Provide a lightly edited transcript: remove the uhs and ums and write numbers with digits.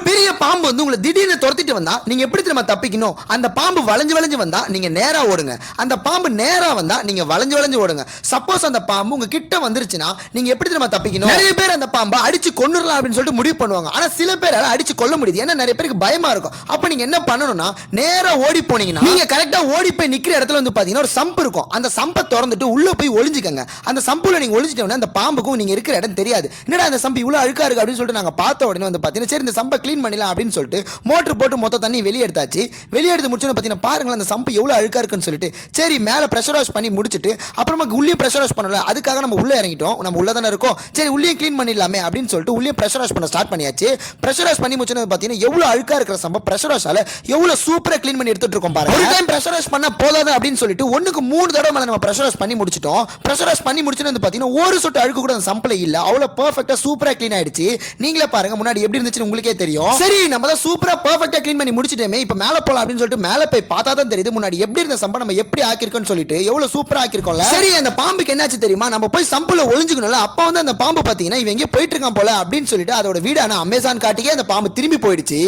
பெரிய பாம்பு வந்து உங்களை திடீர்னு துரத்திட்டு வந்தா நீங்க எப்படி தெரியுமா தப்பிக்கணும்? அந்த பாம்பு வளைஞ்சு வளைஞ்சு வந்தா நீங்க நேரா ஓடுங்க. அந்த பாம்பு நேரா வந்தா நீங்க வளைஞ்சு வளைஞ்சு ஓடுங்க. சப்போஸ் அந்த பாம்பு உங்க கிட்ட வந்துருச்சுன்னா நீங்க எப்படி தெரியுமா தப்பிக்கணும்? நிறைய பேர் அந்த பாம்பை அடிச்சு கொன்னுறலாம் அப்படின்னு சொல்லிட்டு முடிவு பண்ணுவாங்க. ஆனா சில பேரால அடிச்சு கொல்ல முடியுது. ஏன்னா நிறைய பேருக்கு பயமா இருக்கும். அப்ப நீங்க என்ன பண்ணணும்னா நேரா ஓடி போனீங்கன்னா நீங்க கரெக்டா ஓடி போய் நிக்கிற இடத்துல வந்து பாத்தீங்கன்னா ஒரு சம்பு இருக்கும். அந்த சம்பை திறந்துட்டு உள்ள போய் ஒளிஞ்சுக்கங்க. அந்த சம்புல நீங்க ஒளிஞ்சிட்டோம்னா அந்த பாம்புக்கும் நீங்க இருக்கிற இடம் தெரியாது. என்னடா அந்த சம்பு இவ்வளவு அழுக்கா இருக்கு அப்படின்னு சொல்லிட்டு நாங்க பார்த்த உடனே வந்து பாத்தீங்கன்னா சரி இந்த சம்பை க்ளீன் பண்ணலாம் அப்படின்னு சொல்லிட்டு மோட்டர் போட்டு மொத்த தண்ணி வெளியே எடுத்தாச்சு. வெளியே எடுத்து முடிச்சோன்னு பாத்தீங்கன்னா பாருங்களேன் அந்த சம்பு எவ்வளவு அழுக்கா இருக்குன்னு சொல்லிட்டு சரி மேல பிரஷர் வாஷ் பண்ணி முடிச்சிட்டு அப்புறமா உள்ளே பிரஷர் வாஷ் பண்ணல. அதுக்காக நம்ம உள்ள இறங்கிட்டோம். நம்ம உள்ள தானே இருக்கோம். சரி உள்ளே க்ளீன் பண்ணிடலாமே அப்படின்னு சொல்லிட்டு உள்ளே பிரஷர் வாஷ் பண்ண ஸ்டார்ட் பண்ணியாச்சு. பிரஷர் வாஷ் பண்ணி முடிச்சோன்னு பாத்தீங்கன்னா எவ்வளவு அழுக்கா இருக்கிற சம்பை பிரஷர் வாஷால எவ்வளவு சூப்பரா க்ளீன் பண்ணி எடுத்துட்டு இருக்கோம் பாருங்க. ஒரு டைம் பிரஷர் வாஷ் பண்ணா போதாது அப்படின்னு சொல்லிட்டு ஒண்ணுக்கு 3 தடவை மேல நம்ம பிரஷர் வாஷ் பண்ணி முடிச்சிட்டோம். பிரஷர் வாஷ் பண்ணி முடிச்சோன்னு வந்து பாத்தீங்கன்னா ஒரு சொட்டு அழுக்கு கூட அந்த சம்பள இல்ல. அவ்வளவு பெர்ஃபெக்ட்டா சூப்பரா க்ளீன் ஆயிடுச்சு. நீங்களே பாருங்க முன்னாடி எப்படி இருந்துச்சுன்னு உங்களுக்கே தெரியும். சரி நம்ம தான் சூப்பரா பெர்ஃபெக்ட்டா க்ளீன் பண்ணி முடிச்சிட்டோமே. இப்போ மேல போலாம் அப்படின்னு சொல்லிட்டு மேல போய் பார்த்தா தான் தெரியுது முன்னாடி எப்படி இருந்த சம்பளம் நம்ம எப்படி ஆக்கிருக்கோம்னு சொல்லிட்டு எவ்வளவு சூப்பரா ஆக்கிருக்கோம்ல. சரி அந்த பாம்புக்கு என்னாச்சு தெரியுமா? நம்ம போய் சம்பள ஒளிஞ்சுக்கணும்ல. அப்ப வந்து அந்த பாம்பு பாத்தீங்கன்னா இவங்க எங்க போயிட்டு இருக்கான் போல அப்படின்னு சொல்லிட்டு அதோட வீடான அமேசான் காட்டிக்கே அந்த பாம்பு திரும்பி போயிடுச்சு.